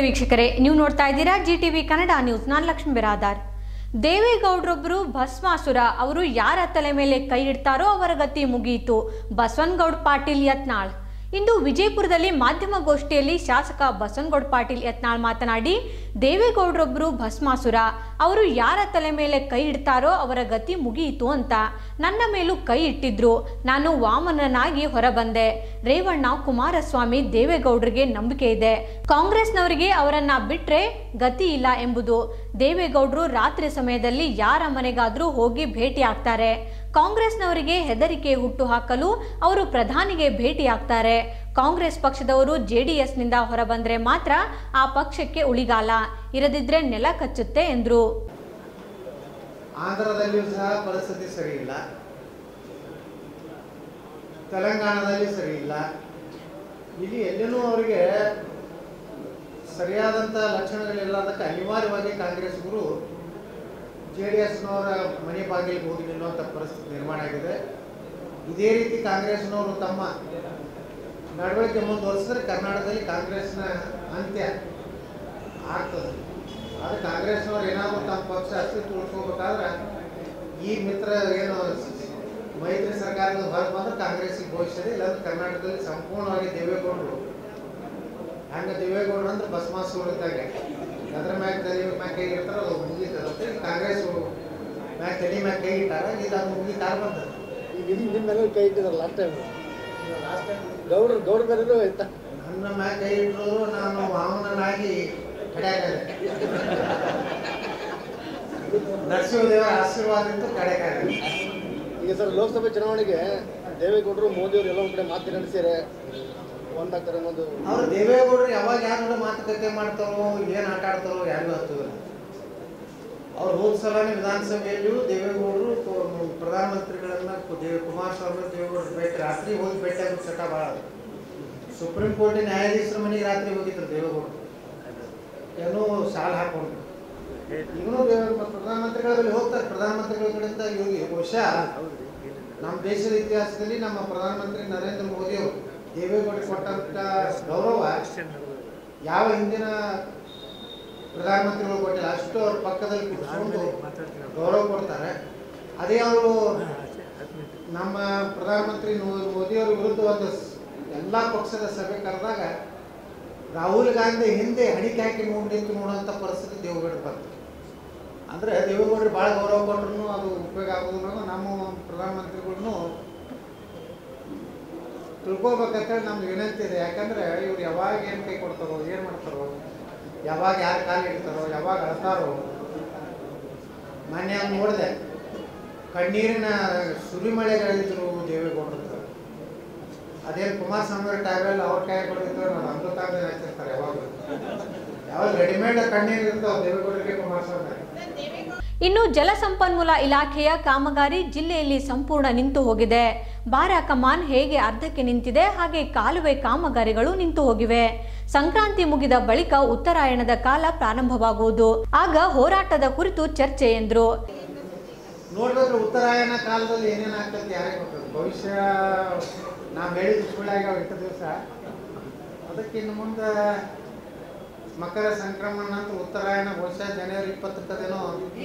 ವೀಕ್ಷಕರೇ, ನೀವು ನೋಡ್ತಾ ಇದ್ದೀರಾ ಜಿಟಿವಿ ಕನ್ನಡ ನ್ಯೂಸ್. ನಾನು ಲಕ್ಷ್ಮೀ ಬಿರಾದಾರ್. ದೇವೇಗೌಡರೊಬ್ಬರು ಭಸ್ಮಾಸುರ. ಅವರು ಯಾರ ತಲೆ ಮೇಲೆ ಕೈ ಇಡ್ತಾರೋ ಅವರ ಗತಿ ಮುಗಿಯಿತು. ಬಸವನಗೌಡ ಪಾಟೀಲ್ ಯತ್ನಾಳ್. ಇಂದು ವಿಜಯಪುರದಲ್ಲಿ ಮಾಧ್ಯಮಗೋಷ್ಠಿಯಲ್ಲಿ ಶಾಸಕ ಬಸವನಗೌಡ ಪಾಟೀಲ್ ಯತ್ನಾಳ್ ಮಾತನಾಡಿ, ದೇವೇಗೌಡರೊಬ್ಬರು ಭಸ್ಮಾಸುರ. ಅವರು ಯಾರ ತಲೆ ಮೇಲೆ ಕೈ ಇಡ್ತಾರೋ ಅವರ ಗತಿ ಮುಗಿಯಿತು ಅಂತ. ನನ್ನ ಮೇಲೂ ಕೈ ಇಟ್ಟಿದ್ರು. ನಾನು ವಾಮನನಾಗಿ ಹೊರಬಂದೆ. ರೇವಣ್ಣ, ಕುಮಾರಸ್ವಾಮಿ, ದೇವೇಗೌಡರಿಗೆ ನಂಬಿಕೆ ಇದೆ. ಕಾಂಗ್ರೆಸ್ನವರಿಗೆ ಅವರನ್ನ ಬಿಟ್ರೆ ಗತಿ ಇಲ್ಲ ಎಂಬುದು. ದೇವೇಗೌಡರು ರಾತ್ರಿ ಸಮಯದಲ್ಲಿ ಯಾರ ಮನೆಗಾದ್ರೂ ಹೋಗಿ ಭೇಟಿ ಆಗ್ತಾರೆ. ಕಾಂಗ್ರೆಸ್ನವರಿಗೆ ಹೆದರಿಕೆ ಹುಟ್ಟು ಹಾಕಲು ಅವರು ಪ್ರಧಾನಿಗೆ ಭೇಟಿ ಆಗ್ತಾರೆ. ಕಾಂಗ್ರೆಸ್ ಪಕ್ಷದವರು ಜೆಡಿಎಸ್ನಿಂದ ಹೊರಬಂದ್ರೆ ಮಾತ್ರ ಆ ಪಕ್ಷಕ್ಕೆ ಉಳಿಗಾಲ, ಇರದಿದ್ರೆ ನೆಲ ಕಚ್ಚುತ್ತೆ ಎಂದರು. ಆಂಧ್ರದಲ್ಲಿಯೂ ಸಹ ಪರಿಸ್ಥಿತಿ ಸರಿ ಇಲ್ಲ, ತೆಲಂಗಾಣದಲ್ಲಿ ಸರಿ ಇಲ್ಲ. ಇಲ್ಲಿ ಎಲ್ಲಿನೂ ಅವರಿಗೆ ಸರಿಯಾದಂಥ ಲಕ್ಷಣಗಳಿಲ್ಲದಕ್ಕೆ ಅನಿವಾರ್ಯವಾಗಿ ಕಾಂಗ್ರೆಸ್ಗರು ಜೆಡಿಎಸ್ನವರ ಮನೆ ಬಾಗಿಲಿಗೆ ಹೋಗಿ ನಿಲ್ಲುವಂಥ ಪರಿಸ್ಥಿತಿ ನಿರ್ಮಾಣ ಆಗಿದೆ. ಇದೇ ರೀತಿ ಕಾಂಗ್ರೆಸ್ನವರು ತಮ್ಮ ನಡವಳಿಕೆ ಮುಂದುವರಿಸಿದ್ರೆ ಕರ್ನಾಟಕದಲ್ಲಿ ಕಾಂಗ್ರೆಸ್ನ ಅಂತ್ಯ ಆಗ್ತದೆ. ಆದರೆ ಕಾಂಗ್ರೆಸ್ನವ್ರು ಏನಾದರೂ ತಮ್ಮ ಪಕ್ಷ ಅಸ್ತಿತ್ವ ಉಳಿಸ್ಕೋಬೇಕಾದ್ರೆ ಈ ಮಿತ್ರ ಏನು ಮೈತ್ರಿ ಸರ್ಕಾರದ ಹೊರಗೆ ಬಂದ್ರೆ ಕಾಂಗ್ರೆಸ್ಸಿಗೆ ಘೋಷಿಸಿದೆ. ಇಲ್ಲಾಂದ್ರೆ ಕರ್ನಾಟಕದಲ್ಲಿ ಸಂಪೂರ್ಣವಾಗಿ ದೇವೇಗೌಡರು ಹಂಗೆ ದೇವೇಗೌಡರು ಅಂದ್ರೆ ಭಸ್ಮಾಸುರ ಇದ್ದಾಗ ಅದ್ರ ಮ್ಯಾಗ ತಲೆ ಮ್ಯಾಗ ಕೈ ಇಡ್ತಾರೆ, ಅದು ಮುಗಿತದಂತೆ. ಕಾಂಗ್ರೆಸ್ ಮ್ಯಾಗ ತಲೆ ಮ್ಯಾಗ ಕೈ ಇಟ್ಟಾರ, ಈಗ ಅದು ಮುಗಿ ಕಾರ್ ಬಂದದ. ಈಗ ನಿಮ್ಮ ಮೇಲೆ ಕೈ ಇಟ್ಟಿದ್ದಾರೆ ಲಾಸ್ಟ್ ಟೈಮ್ ಗೌಡ್ರ ಬೇರೆ ಆಯ್ತಾ? ನನ್ನ ಮ್ಯಾಗ ಕೈ ಇಟ್ಟರು ನಾನು ವಾಮನನಾಗಿ ಕಡೆಯಾಗಲ್ಲ. ನರಸಿಂಹದೇವರ ಆಶೀರ್ವಾದದಿಂದ ಕಡೆಯಾಗಲ್ಲ. ಈಗ ಸರ್ ಲೋಕಸಭೆ ಚುನಾವಣೆಗೆ ದೇವೇಗೌಡರು ಮೋದಿಯವರು ಎಲ್ಲ ಒಂದು ಕಡೆ ಮಾತು ನಡೆಸಿದ್ದಾರೆ, ಒಂದಾಗ್ತಾರೆ ಅನ್ನೋದು. ಅವ್ರು ದೇವೇಗೌಡರು ಯಾವಾಗ ಯಾರು ಮಾತುಕತೆ ಮಾಡ್ತಾರೋ ಏನು ಆಟ ಆಡ್ತಾರೋ ಯಾರಿಗೂ ಹತ್ತದಿಲ್ಲ. ಅವ್ರು ಹೋದ ಸಲನೇ ವಿಧಾನಸಭೆಯಲ್ಲಿಯೂ ದೇವೇಗೌಡರು ಪ್ರಧಾನಮಂತ್ರಿಗಳನ್ನ ಕುಮಾರಸ್ವಾಮಿ ದೇವೇಗೌಡರು ಭೇಟಿ ರಾತ್ರಿ ಹೋಗಿ ಭೇಟಿ ಆಗೋ ಚಟ ಭಾಳ. ಸುಪ್ರೀಂ ಕೋರ್ಟಿನ ನ್ಯಾಯಾಧೀಶರ ಮನೆಗೆ ರಾತ್ರಿ ಹೋಗಿದ್ರು ದೇವೇಗೌಡರು, ಏನೋ ಶಾಲೆ ಹಾಕೊಂಡು. ಈಗಲೂ ಪ್ರಧಾನಮಂತ್ರಿಗಳಲ್ಲಿ ಹೋಗ್ತಾರೆ. ಪ್ರಧಾನಮಂತ್ರಿಗಳ ಕಡೆಯಿಂದ ಇವ್ರಿಗೆ ಬಹುಶಃ ನಮ್ಮ ದೇಶದ ಇತಿಹಾಸದಲ್ಲಿ ನಮ್ಮ ಪ್ರಧಾನಮಂತ್ರಿ ನರೇಂದ್ರ ಮೋದಿ ಅವರು ದೇವೇಗೌಡರಿಗೆ ಕೊಟ್ಟಂತ ಗೌರವ ಯಾವ ಹಿಂದಿನ ಪ್ರಧಾನಮಂತ್ರಿಗಳು ಕೊಟ್ಟಿಲ್ಲ. ಅಷ್ಟು ಅವ್ರ ಪಕ್ಕದಲ್ಲಿ ಕೂತ್ಕೊಂಡು ಗೌರವ ಕೊಡ್ತಾರೆ. ಅದೇ ಅವರು ನಮ್ಮ ಪ್ರಧಾನಮಂತ್ರಿ ಮೋದಿಯವರ ವಿರುದ್ಧ ಒಂದು ಎಲ್ಲ ಪಕ್ಷದ ಸಭೆ ಕರೆದಾಗ ರಾಹುಲ್ ಗಾಂಧಿ ಹಿಂದೆ ಹಣಿಕೆ ಹಾಕಿ ನೋಡುವಂಥ ಪರಿಸ್ಥಿತಿ ದೇವೇಗೌಡರು ಬಂತು. ಅಂದರೆ ದೇವೇಗೌಡರು ಭಾಳ ಗೌರವ ಕೊಟ್ಟರು ಅದು ಉಪಯೋಗ ಆಗೋದಿಲ್ಲ. ನಮ್ಮ ಪ್ರಧಾನಮಂತ್ರಿಗಳನ್ನು ತಿಳ್ಕೊಬೇಕಂತೇಳಿ ನಮ್ಗೆ ವಿನಂತಿ ಇದೆ. ಯಾಕಂದರೆ ಇವ್ರು ಯಾವಾಗ ಏನು ಕೈ ಕೊಡ್ತಾರೋ, ಏನು ಮಾಡ್ತಾರೋ, ಯಾವಾಗ ಯಾರು ಕಾಲು ಇಡ್ತಾರೋ, ಯಾವಾಗ ಅಳ್ತಾರೋ. ಮೊನ್ನೆ ನೋಡಿದೆ, ಕಣ್ಣೀರಿನ ಸುರಿಮಳೆಗಳಿದ್ರು ದೇವೇಗೌಡರು. ಅದೇನು ಕುಮಾರಸ್ವಾಮಿ ಅವ್ರ ಟ್ಯಾವೆಲ್ ಅವ್ರ ಕೈ ಕೊಟ್ಟಿದ್ರು, ನಾವು ಅಮೃತಾಂಗ ಹಾಕಿರ್ತಾರೆ. ಯಾವಾಗ ರೆಡಿಮೇಡ್ ಕಣ್ಣೀರು ಇರ್ತಾವೆ ದೇವೇಗೌಡರಿಗೆ, ಕುಮಾರಸ್ವಾಮಿ. ಇನ್ನು ಜಲಸಂಪನ್ಮೂಲ ಇಲಾಖೆಯ ಕಾಮಗಾರಿ ಜಿಲ್ಲೆಯಲ್ಲಿ ಸಂಪೂರ್ಣ ನಿಂತು ಹೋಗಿದೆ. ಬಾರಾ ಕಮಾನ್ ಹೇಗೆ ಅರ್ಧಕ್ಕೆ ನಿಂತಿದೆ, ಹಾಗೆ ಕಾಲುವೆ ಕಾಮಗಾರಿಗಳು ನಿಂತು ಹೋಗಿವೆ. ಸಂಕ್ರಾಂತಿ ಮುಗಿದ ಬಳಿಕ ಉತ್ತರಾಯಣದ ಕಾಲ ಪ್ರಾರಂಭವಾಗುವುದು. ಆಗ ಹೋರಾಟದ ಕುರಿತು ಚರ್ಚೆ ಎಂದರು. ನೋಡಿದ್ರೆ ಉತ್ತರಾಯಣ ಕಾಲದಲ್ಲಿ ಏನೇನು ಆಗ್ತದೆ ಯಾರಿಗೆ ಗೊತ್ತದ. ಭವಿಷ್ಯ ನಾವು ಹೇಳಿದ ಸುಳ್ಳಾಗ ಇಷ್ಟು ದಿವಸ. ಅದಕ್ಕೆ ಇನ್ನು ಮುಂದೆ ಮಕರ ಸಂಕ್ರಮಣ ಅಂತ ಉತ್ತರಾಯಣ ಬಹುಶಃ ಜನವರಿ 20ಕ್ಕದೇನೋ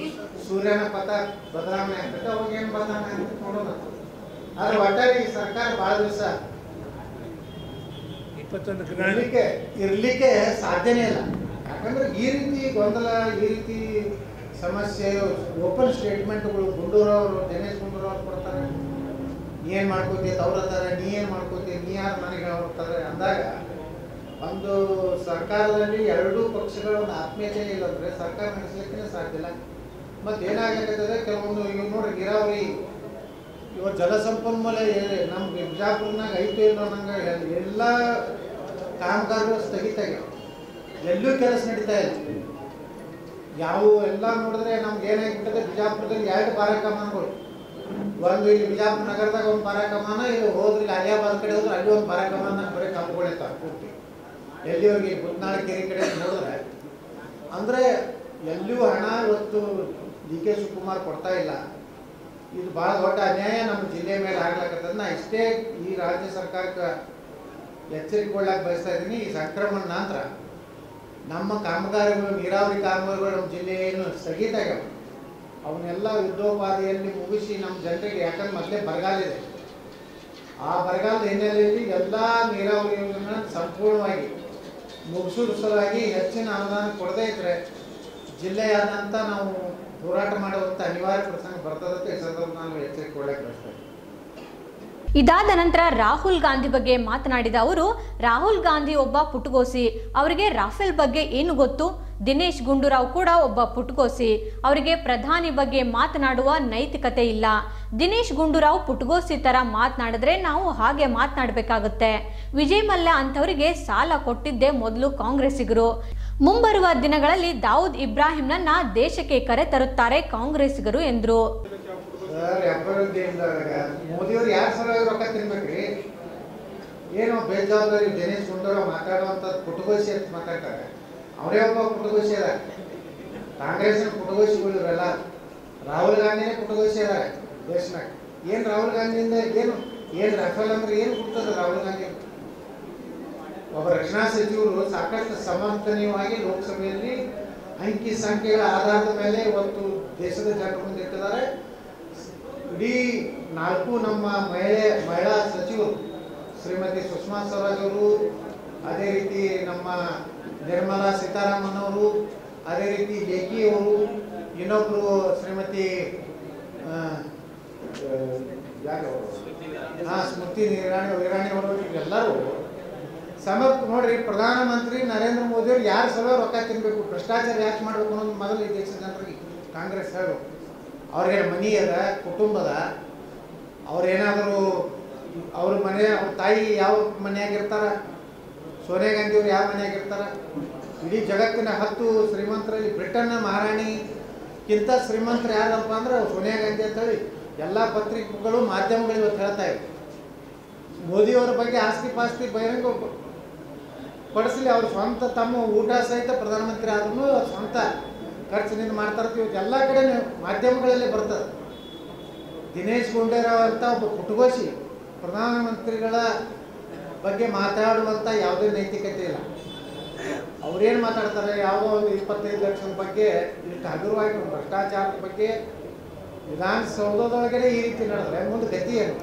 ಸೂರ್ಯನ ಪಥ ಬದಲಾವಣೆ ಆಗ್ತದೆ. ಅವಾಗ ಏನು ಬದಲಾವಣೆ ಆಗ್ತದೆ ನೋಡೋಣ. ಆದರೆ ಒಟ್ಟಾರೆ ಈ ಸರ್ಕಾರ ಭಾಳ ದಿವಸ ಇರಲಿಕ್ಕೆ ಸಾಧ್ಯನೇ ಇಲ್ಲ. ಯಾಕಂದ್ರೆ ಈ ರೀತಿ ಗೊಂದಲ, ಈ ರೀತಿ ಸಮಸ್ಯೆ, ಓಪನ್ ಸ್ಟೇಟ್ಮೆಂಟ್ಗಳು ಗುಂಡೂರವರು, ದಿನೇಶ್ ಗುಂಡೂರವ್ರು ಕೊಡ್ತಾರೆ. ನೀ ಏನು ಮಾಡ್ಕೋತೀಯ ಅವ್ರು ಅಂತಾರೆ, ನೀ ಏನು ಮಾಡ್ಕೋತೀಯ, ನೀ ಯಾರು ನನಗೆ ಹೋಗ್ತಾರೆ ಅಂದಾಗ ಒಂದು ಸರ್ಕಾರದಲ್ಲಿ ಎರಡೂ ಪಕ್ಷಗಳ ಒಂದು ಆತ್ಮೀಯತೆ ಇಲ್ಲಂದ್ರೆ ಸರ್ಕಾರ ನಡೆಸಲಿಕ್ಕೆ ಸಾಧ್ಯ ಇಲ್ಲ. ಮತ್ತು ಏನಾಗತ್ತದ ಕೆಲವೊಂದು ಇವ್ ನೋಡ್ರಿ ನೀರಾವರಿ ಇವಾಗ ಜಲಸಂಪನ್ಮೂಲ ನಮ್ಮ ಬಿಜಾಪುರನಾಗ ಐತೆ ಇಲ್ಲ ನಂಗೆ ಎಲ್ಲ ಕಾಮಗಾರಿಗಳು ಸ್ಥಗಿತಾಗ್ಯಾವ. ಎಲ್ಲೂ ಕೆಲಸ ನಡೀತಾ ಇಲ್ಲ. ಯಾವ ಎಲ್ಲ ನೋಡಿದ್ರೆ ನಮ್ಗೆ ಏನಾಗಿಬಿಟ್ಟದೆ, ಬಿಜಾಪುರದಲ್ಲಿ 2 ಬಾರಾ ಕಮಾನ್ಗಳು. ಒಂದು ಇಲ್ಲಿ ಬಿಜಾಪುರ ನಗರದಾಗ ಒಂದು ಬಾರಾ ಕಮಾನ, ಇಲ್ಲಿ ಹೋದ್ರೆ ಇಲ್ಲಿ ಅಲಿಯಾಬಾದ್ ಕಡೆ ಹೋದ್ರೆ ಅಲ್ಲಿ ಒಂದು ಬಾರಾ ಕಮಾನ ಬರೀ ಕಂಪುಗಳಿರ್ತಾವೆ ಪೂರ್ತಿ. ಎಲ್ಲಿವರೆಗೆ ಬುತ್ನಾಳ ಕೆರೆ ಕಡೆ ನೋಡಿದ್ರೆ ಅಂದರೆ ಎಲ್ಲಿಯೂ ಹಣ ಇವತ್ತು DK ಶಿವಕುಮಾರ್ ಕೊಡ್ತಾ ಇಲ್ಲ. ಇದು ಭಾಳ ದೊಡ್ಡ ಅನ್ಯಾಯ ನಮ್ಮ ಜಿಲ್ಲೆ ಮೇಲೆ ಆಗ್ಲಾಕತ್ತದ. ನಾ ಇಷ್ಟೇ ಈ ರಾಜ್ಯ ಸರ್ಕಾರಕ್ಕೆ ಎಚ್ಚರಿಕೆ ಕೊಡ್ಲಾಕ ಬಯಸ್ತಾ ಇದ್ದೀನಿ. ಈ ಸಂಕ್ರಮಣ ನಂತರ ನಮ್ಮ ಕಾಮಗಾರಿಗಳು, ನೀರಾವರಿ ಕಾಮಗಾರಿಗಳು ನಮ್ಮ ಜಿಲ್ಲೆಯನ್ನು ಸ್ಥಗಿತ ಆಗ್ಯಾವ. ಅವನ್ನೆಲ್ಲ ಯುದ್ಧೋಪಾದಿಯಲ್ಲಿ ಮುಗಿಸಿ ನಮ್ಮ ಜನರಿಗೆ, ಯಾಕಂದ್ರೆ ಮೊದಲೇ ಬರಗಾಲ ಇದೆ, ಆ ಬರಗಾಲದ ಹಿನ್ನೆಲೆಯಲ್ಲಿ ಎಲ್ಲ ನೀರಾವರಿ ಯೋಜನೆ ಸಂಪೂರ್ಣವಾಗಿ ಮುಗಿಸೋದ್ರ ಸಲುವಾಗಿ ಹೆಚ್ಚಿನ ಅನುದಾನ ಕೊಡದೇ ಇದ್ದರೆ ಜಿಲ್ಲೆಯಾದಂಥ ನಾವು ಹೋರಾಟ ಮಾಡುವಂಥ ಅನಿವಾರ್ಯ ಪ್ರಸಂಗ ಬರ್ತದಂತ ಈ ಸಂದರ್ಭ ನಾನು ಎಚ್ಚರಿಕೆ ಕೊಡಕ್ಕೆ ಬಯಸ್ತೇನೆ. ಇದಾದ ನಂತರ ರಾಹುಲ್ ಗಾಂಧಿ ಬಗ್ಗೆ ಮಾತನಾಡಿದ ಅವರು, ರಾಹುಲ್ ಗಾಂಧಿ ಒಬ್ಬ ಪುಟಗೋಸಿ, ಅವರಿಗೆ ರಾಫೆಲ್ ಬಗ್ಗೆ ಏನು ಗೊತ್ತು? ದಿನೇಶ್ ಗುಂಡೂರಾವ್ ಕೂಡ ಒಬ್ಬ ಪುಟಗೋಸಿ, ಅವರಿಗೆ ಪ್ರಧಾನಿ ಬಗ್ಗೆ ಮಾತನಾಡುವ ನೈತಿಕತೆ ಇಲ್ಲ. ದಿನೇಶ್ ಗುಂಡೂರಾವ್ ಪುಟಗೋಸಿ ತರ ಮಾತನಾಡಿದ್ರೆ ನಾವು ಹಾಗೆ ಮಾತನಾಡಬೇಕಾಗುತ್ತೆ. ವಿಜಯ್ ಮಲ್ಯ ಅಂತವರಿಗೆ ಸಾಲ ಕೊಟ್ಟಿದ್ದೇ ಮೊದಲು ಕಾಂಗ್ರೆಸ್ಸಿಗರು. ಮುಂಬರುವ ದಿನಗಳಲ್ಲಿ ದಾವೂದ್ ಇಬ್ರಾಹಿಂನನ್ನ ದೇಶಕ್ಕೆ ಕರೆ ತರುತ್ತಾರೆ ಕಾಂಗ್ರೆಸ್ಸಿಗರು ಎಂದರು. ಮೋದಿಯವ್ರು ಯಾರು ಸಲ ರೊಕ್ಕ ತಿನ್ಬೇಕ್ರಿ? ಏನು ಬೇಜವಾಬ್ದಾರಿ ದಿನೇಶ್ ಗುಂಡೂರಾವ್ ಮಾತಾಡುವಂಥದ್ದು ಪುಟಗೋಸಿ ಅಂತ ಮಾತಾಡ್ತಾರೆ. ಅವರೇ ಒಬ್ಬ ಪುಟಗೋಸಿ ಅದ. ಕಾಂಗ್ರೆಸ್ನ ಪುಟಗೋಸಿಗಳು ಇವರೆಲ್ಲ. ರಾಹುಲ್ ಗಾಂಧಿನೇ ಪುಟಗೋಸಿ ಅದಾರೆ ದೇಶನಾಗ. ಏನು ರಾಹುಲ್ ಗಾಂಧಿಯಿಂದ ಏನು ರಾಫೆಲ್ ಅಂದ್ರೆ ಏನು ಕೊಡ್ತದೆ ರಾಹುಲ್ ಗಾಂಧಿ? ಒಬ್ಬ ರಕ್ಷಣಾ ಸಚಿವರು ಸಾಕಷ್ಟು ಸಮರ್ಥನೀಯವಾಗಿ ಲೋಕಸಭೆಯಲ್ಲಿ ಅಂಕಿ ಸಂಖ್ಯೆಗಳ ಆಧಾರದ ಮೇಲೆ ಇವತ್ತು ದೇಶದ ಜನರ ಮುಂದೆ ಇಟ್ಟಿದ್ದಾರೆ. ಇಡೀ 4 ನಮ್ಮ ಮಹಿಳಾ ಸಚಿವರು ಶ್ರೀಮತಿ ಸುಷ್ಮಾ ಸ್ವರಾಜ್ ಅವರು, ಅದೇ ರೀತಿ ನಮ್ಮ ನಿರ್ಮಲಾ ಸೀತಾರಾಮನ್ ಅವರು, ಅದೇ ರೀತಿ ಲೇಖಿ ಅವರು, ಇನ್ನೊಬ್ಬರು ಶ್ರೀಮತಿ ಸ್ಮೃತಿ ಇರಾನಿ ಅವರು, ಎಲ್ಲರೂ ನೋಡ್ರಿ, ಪ್ರಧಾನಮಂತ್ರಿ ನರೇಂದ್ರ ಮೋದಿಯವರು ಯಾರ ಸಲುವಾಗಿ ರೊಕ್ಕ ತಿನ್ಬೇಕು, ಭ್ರಷ್ಟಾಚಾರ ಯಾಕೆ ಮಾಡಬೇಕು ಅನ್ನೋದು ಮೊದಲು ಈ ದೇಶದ ಜನರಿಗೆ ಕಾಂಗ್ರೆಸ್ ಹೇಳಬೇಕು. ಅವ್ರಿಗೆ ಮನಿ ಅದ, ಕುಟುಂಬ ಅದ, ಅವ್ರೇನಾದರೂ ಅವ್ರ ತಾಯಿ ಯಾವ ಮನೆಯಾಗಿರ್ತಾರ? ಸೋನಿಯಾ ಗಾಂಧಿಯವ್ರು ಯಾವ ಮನೆಯಾಗಿರ್ತಾರ? ಇಡೀ ಜಗತ್ತಿನ 10 ಶ್ರೀಮಂತರಲ್ಲಿ ಬ್ರಿಟನ್ನ ಮಹಾರಾಣಿಗಿಂತ ಶ್ರೀಮಂತರು ಯಾರಪ್ಪ ಅಂದ್ರೆ ಸೋನಿಯಾ ಗಾಂಧಿ ಅಂತೇಳಿ ಎಲ್ಲ ಪತ್ರಿಕೆಗಳು, ಮಾಧ್ಯಮಗಳು ಇವತ್ತು ಹೇಳ್ತಾ ಇವೆ. ಮೋದಿಯವರ ಬಗ್ಗೆ ಆಸ್ತಿ ಪಾಸ್ತಿ ಬಹಿರಂಗ ಪಡಿಸಲಿ, ಅವ್ರ ಸ್ವಂತ ತಮ್ಮ ಊಟ ಸಹಿತ ಪ್ರಧಾನಮಂತ್ರಿ ಆದ್ರೂ ಸ್ವಂತ ಖರ್ಚಿನಿಂದ ಮಾಡ್ತಾ ಇರ್ತೀವಿ. ಎಲ್ಲ ಕಡೆ ಮಾಧ್ಯಮಗಳಲ್ಲಿ ಬರ್ತದೆ. ದಿನೇಶ್ ಗುಂಡೂರಾವ್ ಅಂತ ಒಬ್ಬ ಪುಟಗೋಸಿ ಪ್ರಧಾನಮಂತ್ರಿಗಳ ಬಗ್ಗೆ ಮಾತಾಡುವಂಥ ಯಾವುದೇ ನೈತಿಕತೆ ಇಲ್ಲ. ಅವ್ರೇನು ಮಾತಾಡ್ತಾರೆ? ಯಾವುದೋ ಒಂದು 25 ಲಕ್ಷದ ಬಗ್ಗೆ ಇಷ್ಟು ಹಗುರವಾಗಿ ಭ್ರಷ್ಟಾಚಾರದ ಬಗ್ಗೆ ವಿಧಾನಸೌಧದೊಳಗಡೆ ಈ ರೀತಿ ನಡೆದ್ರೆ ಮುಂದೆ ಗತಿ ಏನು?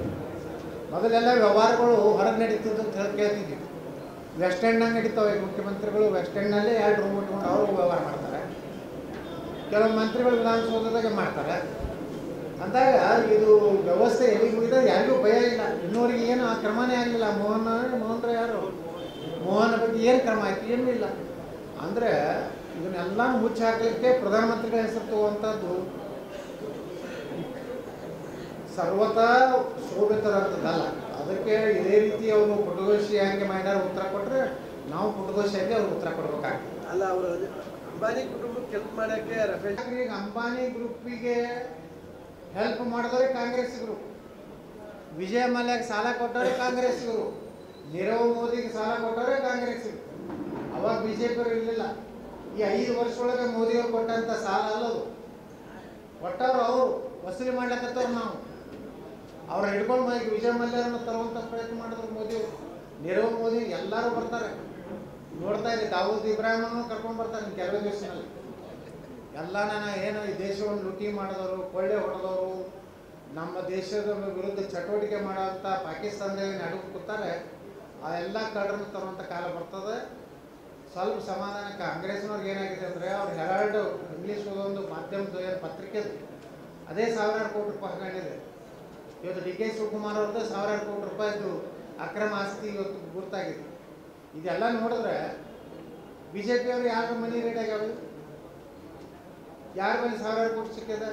ಮೊದಲೆಲ್ಲ ವ್ಯವಹಾರಗಳು ಹೊರಗೆ ನಡೀತಿದ್ದು ಅಂತ ಹೇಳಿ ಕೇಳ್ತಿದ್ವಿ. ವೆಸ್ಟ್ ಎಂಡ್ನಾಗ ನಡೀತಾವೆ. ಮುಖ್ಯಮಂತ್ರಿಗಳು ವೆಸ್ಟ್ ಎಂಡ್ನಲ್ಲೇ 2 ರೂಮ್ ಇಟ್ಕೊಂಡು ಅವರು ವ್ಯವಹಾರ ಮಾಡ್ತಾರೆ. ಕೆಲವು ಮಂತ್ರಿಗಳು ವಿಧಾನಸೌಧದಾಗೆ ಮಾಡ್ತಾರೆ. ಅಂದಾಗ ಇದು ವ್ಯವಸ್ಥೆ ಎಲ್ಲಿಗೆ ಹೋಗಿದೆ ಯಾರಿಗೂ ಭಯ ಇಲ್ಲ. ಇನ್ನೂರಿಗೆ ಏನು ಆ ಕ್ರಮನೇ ಆಗಲಿಲ್ಲ. ಮೋಹನ್ ಯಾರು ಮೋಹನ ಬಗ್ಗೆ ಏನು ಕ್ರಮ ಆಯ್ತು? ಏನೂ ಇಲ್ಲ. ಅಂದರೆ ಇದನ್ನೆಲ್ಲ ಮುಚ್ಚಿ ಹಾಕಲಿಕ್ಕೆ ಪ್ರಧಾನಮಂತ್ರಿಗಳ ಹೆಸರು ತಗುವಂಥದ್ದು ಸರ್ವತಾ ಶೋಭಿತರಂಥದ್ದಲ್ಲ. ಅದಕ್ಕೆ ಇದೇ ರೀತಿ ಅವರು ಪುಟಗೋಸಿ ಹಂಗೆ ಮಾಡ್ಯಾರ ಉತ್ತರ ಕೊಟ್ಟರೆ ನಾವು ಪುಟಗೋಸಿಯಾಗಿ ಅವ್ರಿಗೆ ಉತ್ತರ ಕೊಡ್ಬೇಕಾಗ್ತದೆ. ಅಲ್ಲ, ಅವರು ಅಂಬಾನಿ ಕುಟುಂಬಕ್ಕೆ ಹೆಲ್ಪ್ ಮಾಡೋಕ್ಕೆ ರಫೇಲ್ ಈಗ ಅಂಬಾನಿ ಗ್ರೂಪಿಗೆ ಹೆಲ್ಪ್ ಮಾಡಿದವ್ರೆ ಕಾಂಗ್ರೆಸ್ಸಿಗರು. ವಿಜಯ್ ಮಲ್ಯಗೆ ಸಾಲ ಕೊಟ್ಟವ್ರೆ ಕಾಂಗ್ರೆಸ್ಸಿಗರು. ನೀರವ್ ಮೋದಿಗೆ ಸಾಲ ಕೊಟ್ಟವ್ರೆ ಕಾಂಗ್ರೆಸ್ಸಿಗರು. ಅವಾಗ BJP ಅವರು ಇರಲಿಲ್ಲ. ಈ 5 ವರ್ಷದೊಳಗೆ ಮೋದಿಯವ್ರು ಕೊಟ್ಟಂಥ ಸಾಲ ಅಲ್ಲದು. ಕೊಟ್ಟವ್ರು ಅವರು ವಸೂಲಿ ಮಾಡ್ಲಕ್ಕತ್ತವ್ರು. ನಾವು ಅವ್ರು ಹಿಡ್ಕೊಂಡು ವಿಜಯ್ ಮಲ್ಯರನ್ನು ತರುವಂಥ ಪ್ರಯತ್ನ ಮಾಡಿದ್ರು ಮೋದಿಯವರು. ನೀರವ್ ಮೋದಿ ಎಲ್ಲರೂ ಬರ್ತಾರೆ. ನೋಡ್ತಾ ಇದ್ದೀವಿ, ದಾವೂದ್ ಇಬ್ರಾಹಿಮನ್ನು ಕರ್ಕೊಂಡು ಬರ್ತಾರೆ ಕೆಲವೇ ದಿವಸದಲ್ಲಿ. ಎಲ್ಲ ಏನು ಈ ದೇಶವನ್ನು ಲೂಟಿ ಮಾಡಿದವರು, ಕೊಳ್ಳೆ ಹೊಡೆದವರು, ನಮ್ಮ ದೇಶದ ವಿರುದ್ಧ ಚಟುವಟಿಕೆ ಮಾಡೋಂಥ ಪಾಕಿಸ್ತಾನದಲ್ಲಿ ನಡುವೆ ಕೂತಾರೆ. ಆ ಎಲ್ಲ ಕಳ್ಳರನ್ನು ತರುವಂಥ ಕಾಲ ಬರ್ತದೆ. ಸ್ವಲ್ಪ ಸಮಾಧಾನ. ಕಾಂಗ್ರೆಸ್ನವ್ರಿಗೆ ಏನಾಗಿದೆ ಅಂದರೆ, ಅವ್ರು ಹೆರಾಲ್ಡ್ ಇಂಗ್ಲೀಷ್ ಓದೊಂದು ಮಾಧ್ಯಮದ ಏನು ಪತ್ರಿಕೆ ಅದೇ 1000 ಕೋಟಿ ರೂಪಾಯಿ ಹಾಕೊಂಡಿದೆ. ಇವತ್ತು DK ಶಿವಕುಮಾರ್ ಅವ್ರದ್ದು 1000 ಕೋಟಿ ರೂಪಾಯಿದು ಅಕ್ರಮ ಆಸ್ತಿ ಇವತ್ತು ಗುರ್ತಾಗಿದೆ. ಇದೆಲ್ಲ ನೋಡಿದ್ರೆ BJP ಅವರು ಯಾರ ಮನಿ ರೇಟ್ ಆಗ್ಯಾವ? ಯಾರ ಬಳಿ 1000 ಕೋಟಿ ಸಿಕ್ಕಿದೆ?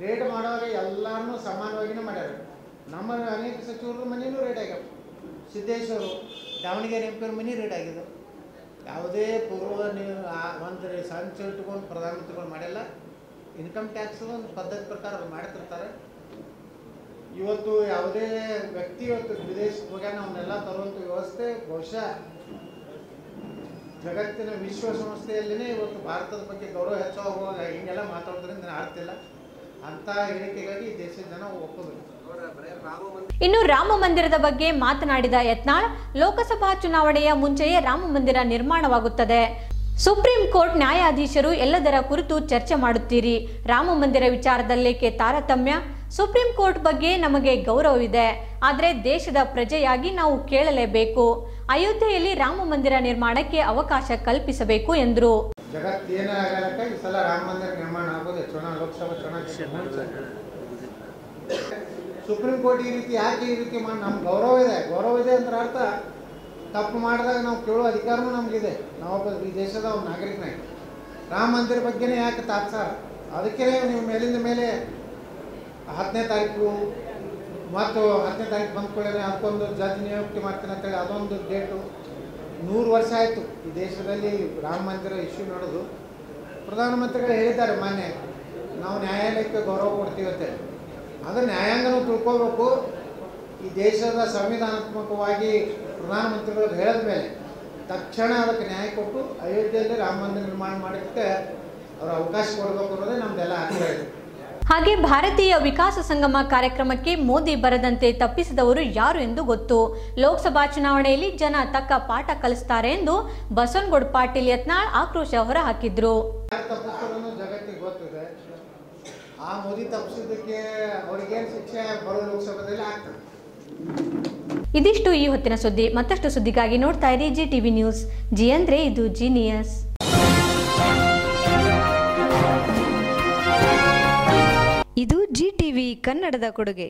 ರೇಟ್ ಮಾಡುವಾಗ ಎಲ್ಲರೂ ಸಮಾನವಾಗಿಯೇ ಮಾಡ್ಯಾರ. ನಮ್ಮ ಅನೇಕ ಸಚಿವರ ಮನಿನೂ ರೇಟ್ ಆಗ್ಯಾವ. ಸಿದ್ದೇಶ್ವರು, ದಾವಣಗೆರೆ MP ಅವ್ರ ಮನಿ ರೇಟ್ ಆಗಿದೆ. ಯಾವುದೇ ಪೂರ್ವ ಒಂದು ಸಂಚ ಇಟ್ಕೊಂಡು ಪ್ರಧಾನಮಂತ್ರಿಗಳು ಮಾಡಿಲ್ಲ. ಇನ್ಕಮ್ ಟ್ಯಾಕ್ಸ್ ಒಂದು ಪದ್ಧತಿ ಪ್ರಕಾರ ಅವ್ರು ಮಾಡ್ತಿರ್ತಾರೆ. ಇವತ್ತು ಯಾವುದೇ ವ್ಯಕ್ತಿ ಇವತ್ತು ವಿದೇಶಕ್ಕೆ ಹೋಗ್ಯಾನ ಅವನ್ನೆಲ್ಲ ತರುವಂಥ ವ್ಯವಸ್ಥೆ ಬಹುಶಃ ಜಗತ್ತಿನ ವಿಶ್ವಸಂಸ್ಥೆಯಲ್ಲಿನೇ ಇವತ್ತು ಭಾರತದ ಬಗ್ಗೆ ಗೌರವ ಹೆಚ್ಚಾಗುವಾಗ ಹಿಂಗೆಲ್ಲ ಮಾತಾಡೋದ್ರಿಂದ ಆಗ್ತಿಲ್ಲ. ಅಂಥ ಹೇಳಿಕೆಗಳಿಗೆ ಈ ದೇಶದ ಜನ ಒಪ್ಪೋದಿಲ್ಲ. ಇನ್ನು ರಾಮ ಮಂದಿರದ ಬಗ್ಗೆ ಮಾತನಾಡಿದ ಯತ್ನಾಳ್, ಲೋಕಸಭಾ ಚುನಾವಣೆಯ ಮುಂಚೆಯೇ ರಾಮ ಮಂದಿರ ನಿರ್ಮಾಣವಾಗುತ್ತದೆ. ಸುಪ್ರೀಂ ಕೋರ್ಟ್ ನ್ಯಾಯಾಧೀಶರು ಎಲ್ಲದರ ಕುರಿತು ಚರ್ಚೆ ಮಾಡುತ್ತೀರಿ. ರಾಮ ಮಂದಿರ ವಿಚಾರದಲ್ಲೇಕೆ ತಾರತಮ್ಯ? ಸುಪ್ರೀಂ ಕೋರ್ಟ್ ಬಗ್ಗೆ ನಮಗೆ ಗೌರವವಿದೆ, ಆದರೆ ದೇಶದ ಪ್ರಜೆಯಾಗಿ ನಾವು ಕೇಳಲೇಬೇಕು. ಅಯೋಧ್ಯೆಯಲ್ಲಿ ರಾಮ ಮಂದಿರ ನಿರ್ಮಾಣಕ್ಕೆ ಅವಕಾಶ ಕಲ್ಪಿಸಬೇಕು ಎಂದರು. ಜಗತ್ತೇನೇ ಆಗಲಕ್ಕ ಈ ಸಲ ರಾಮ ಮಂದಿರ ನಿರ್ಮಾಣ ಆಗೋದು ಲೋಕಸಭಾ ಚುನಾವಣೆ. ಸುಪ್ರೀಂ ಕೋರ್ಟ್ ಈ ರೀತಿ ಯಾಕೆ ಈ ರೀತಿ ಮಾಡಿ ನಮ್ಗೆ ಗೌರವ ಇದೆ ಅಂದ್ರೆ ಅರ್ಥ ತಪ್ಪು ಮಾಡಿದಾಗ ನಾವು ಕೇಳೋ ಅಧಿಕಾರನೂ ನಮಗಿದೆ. ನಾವೊಬ್ಬ ಈ ದೇಶದ ಒಂದು ನಾಗರಿಕನಾಗಿ ರಾಮ ಮಂದಿರ ಬಗ್ಗೆನೇ ಯಾಕೆ ತಾತ್ಸಾರ? ಅದಕ್ಕೆ ನೀವು ಮೇಲಿಂದ ಮೇಲೆ 10ನೇ ತಾರೀಕು ಮತ್ತು 10ನೇ ತಾರೀಕು ಬಂದ್ಕೊಳ್ಳಿ ಅದಕ್ಕೊಂದು ಜಡ್ಜ್ ನಿಯುಕ್ತಿ ಮಾಡ್ತೀನಿ ಅಂತೇಳಿ ಅದೊಂದು ಡೇಟು 100 ವರ್ಷ ಆಯಿತು ಈ ದೇಶದಲ್ಲಿ ರಾಮ ಮಂದಿರ ಇಶ್ಯೂ ನಡೆದು. ಪ್ರಧಾನಮಂತ್ರಿಗಳು ಹೇಳಿದ್ದಾರೆ ಮಾನ್ಯ, ನಾವು ನ್ಯಾಯಾಲಯಕ್ಕೆ ಗೌರವ ಕೊಡ್ತೀವಿ ಅಂತೇಳಿ. ಅದು ನ್ಯಾಯಾಂಗನೂ ತಿಳ್ಕೋಬೇಕು. ಈ ದೇಶದ ಸಂವಿಧಾನಾತ್ಮಕವಾಗಿ ಪ್ರಧಾನಮಂತ್ರಿಗಳು ಹೇಳಿದ ಮೇಲೆ ತಕ್ಷಣ ಅದಕ್ಕೆ ನ್ಯಾಯ ಕೊಟ್ಟು ಅಯೋಧ್ಯೆಯಲ್ಲಿ ರಾಮ ಮಂದಿರ ನಿರ್ಮಾಣ ಮಾಡೋದಕ್ಕೆ ಅವರು ಅವಕಾಶ ಕೊಡಬೇಕು ಅನ್ನೋದೇ ನಮ್ದೆಲ್ಲ ಆಗ್ತಾ ಇದೆ. ಹಾಗೆ ಭಾರತೀಯ ವಿಕಾಸ ಸಂಗಮ ಕಾರ್ಯಕ್ರಮಕ್ಕೆ ಮೋದಿ ಬರದಂತೆ ತಪ್ಪಿಸಿದವರು ಯಾರು ಎಂದು ಗೊತ್ತು. ಲೋಕಸಭಾ ಚುನಾವಣೆಯಲ್ಲಿ ಜನ ತಕ್ಕ ಪಾಠ ಕಲಿಸ್ತಾರೆ ಎಂದು ಬಸವನಗೌಡ ಪಾಟೀಲ್ ಯತ್ನಾಳ್ ಆಕ್ರೋಶ ಹೊರಹಾಕಿದ್ರು. ಜಗತ್ತಿಗೆ ಗೊತ್ತಿದೆ. ಆ ಮೋದಿ ತಪ್ಪಿಸಿದ್ದಕ್ಕೆ ಅವ್ರಿಗೇನು ಶಿಕ್ಷೆ ಬರೋ ಲೋಕಸಭೆಯಲ್ಲಿ ಆಗ್ತದೆ. ಇದಿಷ್ಟು ಈ ಹೊತ್ತಿನ ಸುದ್ದಿ. ಮತ್ತಷ್ಟು ಸುದ್ದಿಗಾಗಿ ನೋಡ್ತಾ ಇರಿ GTV ನ್ಯೂಸ್. ಜಿ ಅಂದ್ರೆ ಇದು ಜೀನಿಯಸ್. ಇದು GTV ಕನ್ನಡದ ಕೊಡುಗೆ.